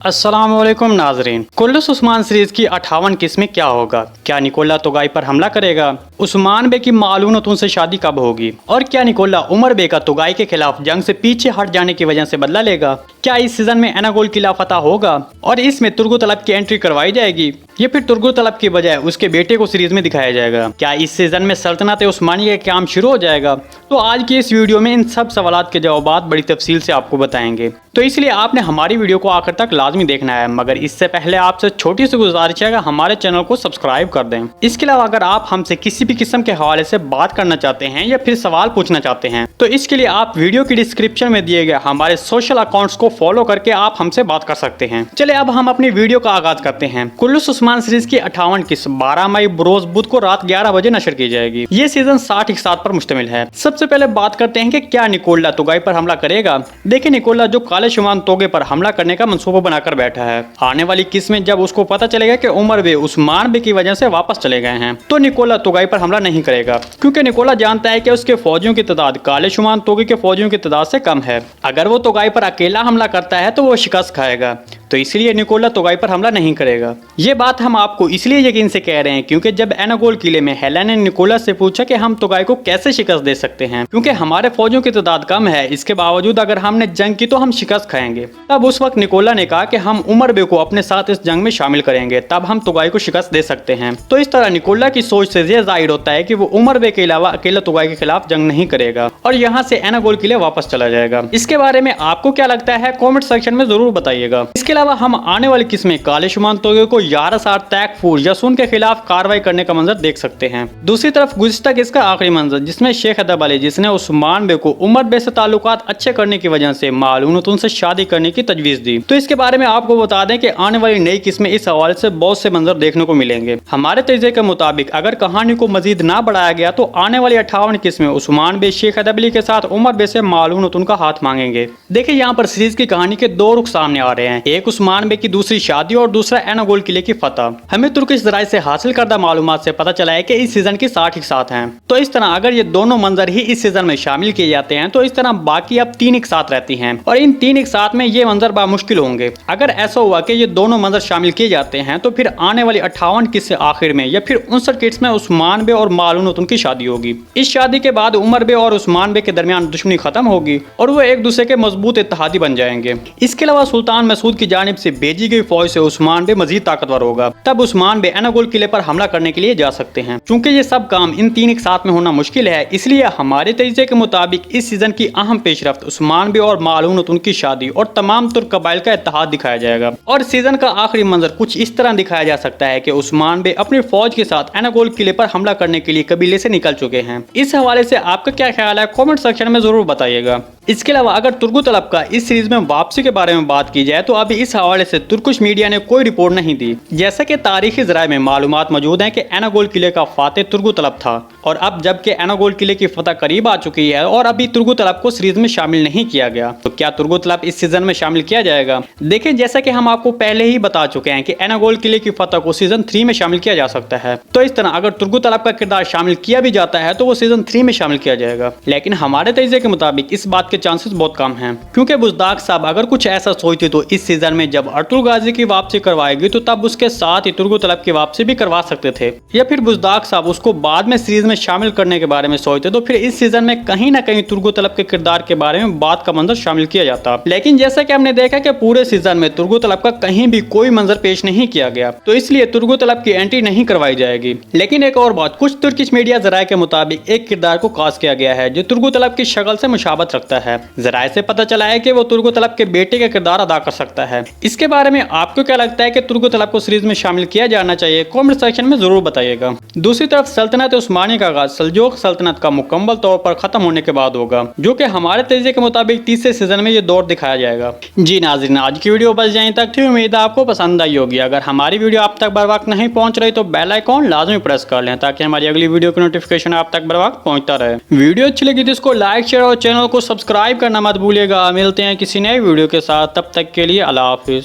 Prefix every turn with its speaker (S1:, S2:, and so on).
S1: अस्सलामुअलैकुम नाजरीन। कुल्लुस उस्मान सीरीज की 58 किस्में क्या होगा? क्या निकोला तुगाई पर हमला करेगा? उस्मान बे की मालून तुन से शादी कब होगी? और क्या निकोला उमर बे का तुगाई के खिलाफ जंग से पीछे हट जाने की वजह से बदला लेगा? क्या इस सीजन में एनागोल की लापता होगा और इसमें तुर्गो तलब की एंट्री करवाई जाएगी या फिर तुर्गो तलब की बजाय उसके बेटे को सीरीज में दिखाया जाएगा? क्या इस सीजन में सल्तनत उस्मानिया का काम शुरू हो जाएगा? तो आज की इस वीडियो में इन सब सवालात के जवाब बड़ी तफसील से आपको बताएंगे, तो इसलिए आपने हमारी वीडियो को आखिर तक लाजमी देखना है। मगर इससे पहले आपसे छोटी सी गुजारिश है कि हमारे चैनल को सब्सक्राइब कर दें। इसके अलावा अगर आप हमसे किसी भी किस्म के हवाले से बात करना चाहते हैं या फिर सवाल पूछना चाहते हैं तो इसके लिए आप वीडियो की डिस्क्रिप्शन में दिए गए हमारे सोशल अकाउंट्स को फॉलो करके आप हमसे बात कर सकते हैं। चलिए अब हम अपनी वीडियो का आगाज करते हैं। कुल्लुस उस्मान सीरीज की 58 किस्म 12 मई रोज बुध को रात 11 बजे नशर की जाएगी। ये सीजन 60 इकसात पर मुश्तमिल है। सबसे पहले बात करते हैं कि क्या निकोला तुगाई पर हमला करेगा। देखिए, निकोला जो काले शुमान तोगे पर हमला करने का मंसूबा बनाकर बैठा है। आने वाली किस्म में जब उसको पता चलेगा कि उमर बे उस्मान बे की वजह से वापस चले गए हैं तो निकोला तुगाई पर हमला नहीं करेगा, क्योंकि निकोला जानता है कि उसके फौजियों की तादाद काले शुमान तोगे के फौजियों की तादाद से कम है। अगर वो तुगाई पर अकेला हमला करता है तो वो शिकस्त खाएगा, तो इसलिए निकोला तुगाई पर हमला नहीं करेगा। ये बात हम आपको इसलिए यकीन से कह रहे हैं क्योंकि जब एनागोल किले में हेलेन ने निकोला से पूछा कि हम तुगाई को कैसे शिकस्त दे सकते हैं, क्योंकि हमारे फौजियों की तादाद कम है, इसके बावजूद अगर हमने जंग की तो हम शिकस्त खाएंगे। तब उस वक्त निकोला ने कहा कि हम उमर बे को अपने साथ इस जंग में शामिल करेंगे, तब हम तुगाई को शिकस्त दे सकते हैं। तो इस तरह निकोला की सोच से यह जाहिर होता है कि वो उमर बे के अलावा अकेला तुगाई के खिलाफ जंग नहीं करेगा और यहाँ से एनागोल किले वापस चला जाएगा। इसके बारे में आपको क्या लगता है कॉमेंट सेक्शन में जरूर बताइएगा। इसके अलावा हम आने वाली किस्में काले शुमान तोगे को यारासार तैकफूर यासून के खिलाफ कार्रवाई करने का मंजर देख सकते हैं। दूसरी तरफ गुज़िश्ता किस्म का आखिरी मंजर जिसमें शेख अदब अली, जिसने उस्मान बे को उमर बे से ताल्लुकात अच्छे करने की वजह से मालून से शादी करने की तजवीज दी, तो इसके बारे में आपको बता दें कि आने वाली नई किस्में इस हवाले से बहुत से मंजर देखने को मिलेंगे। हमारे तजज़िये के मुताबिक अगर कहानी को मजीद ना बढ़ाया गया तो आने वाली 58 किस्में उस्मान बे शेख अदब अली के साथ उमर बे से मालून का हाथ मांगेंगे। देखिए, यहाँ पर सीरीज की कहानी के दो रुख सामने आ रहे हैं, एक उस्मान बे की दूसरी शादी और दूसरा एनागोल किले की फतह। हमें तुर्किश ज़राए से हासिल करदा मालूमात से पता चला है कि इस सीजन की 60 इकसात हैं। तो इस तरह अगर ये दोनों मंजर ही इस सीजन में शामिल किए जाते हैं तो इस तरह बाकी अब 3 इकसात रहती हैं और इन 3 इकसात में ये मंजर बामुश्किल होंगे। अगर ऐसा हुआ कि ये दोनों मंजर शामिल किए जाते हैं तो फिर आने वाली 58 किस्से आखिर में या फिर 59 किस्म में उस्मान बे और मालून की शादी होगी। इस शादी के बाद उमर बे और उस्मान बे के दरमियान दुश्मनी खत्म होगी और वो एक दूसरे के मजबूत इत्तेहादी बन जाएंगे। इसके अलावा सुल्तान मसूद की जानिब से भेजी गई फौज से उस्मान बे मजीद ताकतवर होगा, तब उस्मान बे एनागोल किले पर हमला करने के लिए जा सकते हैं। चूंकि ये सब काम इन 3 एक साथ में होना मुश्किल है, इसलिए हमारे तजज़िये के मुताबिक इस सीजन की अहम पेशरफ्त उस्मान बे और मालून की शादी और तमाम तुर्क कबाइल का इत्तेहाद दिखाया जाएगा। और सीजन का आखिरी मंजर कुछ इस तरह दिखाया जा सकता है कि उस्मान बे अपनी फौज के साथ एनागोल किले पर हमला करने के लिए कबीले से निकल चुके हैं। इस हवाले से आपका क्या ख्याल है कॉमेंट सेक्शन में जरूर बताइएगा। इसके अलावा अगर तुर्को तलब का इस सीरीज में वापसी के बारे में बात की जाए तो अभी इस हवाले से तुर्किश मीडिया ने कोई रिपोर्ट नहीं दी। जैसे कि तारीखी ज़राए में मालूमात मौजूद हैं कि एनागोल किले का फातेह तुर्को तलब था और अब जबकि एनागोल किले की फतह करीब आ चुकी है और अभी तुर्को तलब को सीरीज में शामिल नहीं किया गया, तो क्या तुर्को तलब इस सीजन में शामिल किया जाएगा? देखें, जैसा कि हम आपको पहले ही बता चुके हैं कि एनागोल किले की फतह को सीजन 3 में शामिल किया जा सकता है। तो इस तरह अगर तुर्को तलब का किरदार शामिल किया भी जाता है तो वो सीजन 3 में शामिल किया जाएगा, लेकिन हमारे तजज़िये के मुताबिक इस बात के चांसेस बहुत कम हैं, क्योंकि बुज़दाग साहब अगर कुछ ऐसा सोचते तो इस सीजन में जब अर्तुगरुल गाजी की वापसी करवाएगी तो तब उसके साथ ही तुर्को तलब की वापसी भी करवा सकते थे, या फिर बुज़दाग साहब उसको बाद में सीरीज में शामिल करने के बारे में सोचते तो फिर इस सीजन में कहीं ना कहीं तुर्को तलब के किरदार के बारे में बात का मंजर शामिल किया जाता। लेकिन जैसा कि हमने देखा कि पूरे सीजन में तुर्को तलब का कहीं भी कोई मंजर पेश नहीं किया गया, तो इसलिए तुर्को तलब की एंट्री नहीं करवाई जाएगी। लेकिन एक और बात, कुछ तुर्किश मीडिया ज़राए के मुताबिक एक किरदार को कास्ट किया गया है जो तुर्को तलब की शक्ल से मुशाबत रखता है। ज़राए से पता चला है कि वो तुर्को तलब के बेटे का किरदार अदा कर सकता है। इसके बारे में आपको क्या लगता है कि तुर्को तलब को सीरीज में शामिल किया जाना चाहिए? कमेंट सेक्शन में जरूर बताइएगा। दूसरी तरफ सल्तनत उस्मानिया का आगाज सल्जूक सल्तनत का मुकम्मल तौर पर खत्म होने के बाद होगा, जो कि हमारे तजज़िये के मुताबिक तीसरे सीजन में ये दौर दिखाया जाएगा। जी नाज़रीन, आज की वीडियो बस यहीं तक थी। उम्मीद है आपको पसंद आई होगी। अगर हमारी वीडियो आप तक बर वक्त नहीं पहुंच रही तो बेल आइकॉन लाजमी प्रेस कर लें ताकि हमारी अगली वीडियो की नोटिफिकेशन आप तक बर वक्त पहुंचता रहे। वीडियो अच्छी लगी तो इसको लाइक शेयर और चैनल को सब्सक्राइब करना मत भूलिएगा। मिलते हैं किसी नए वीडियो के साथ, तब तक के लिए अल्लाह हाफिज।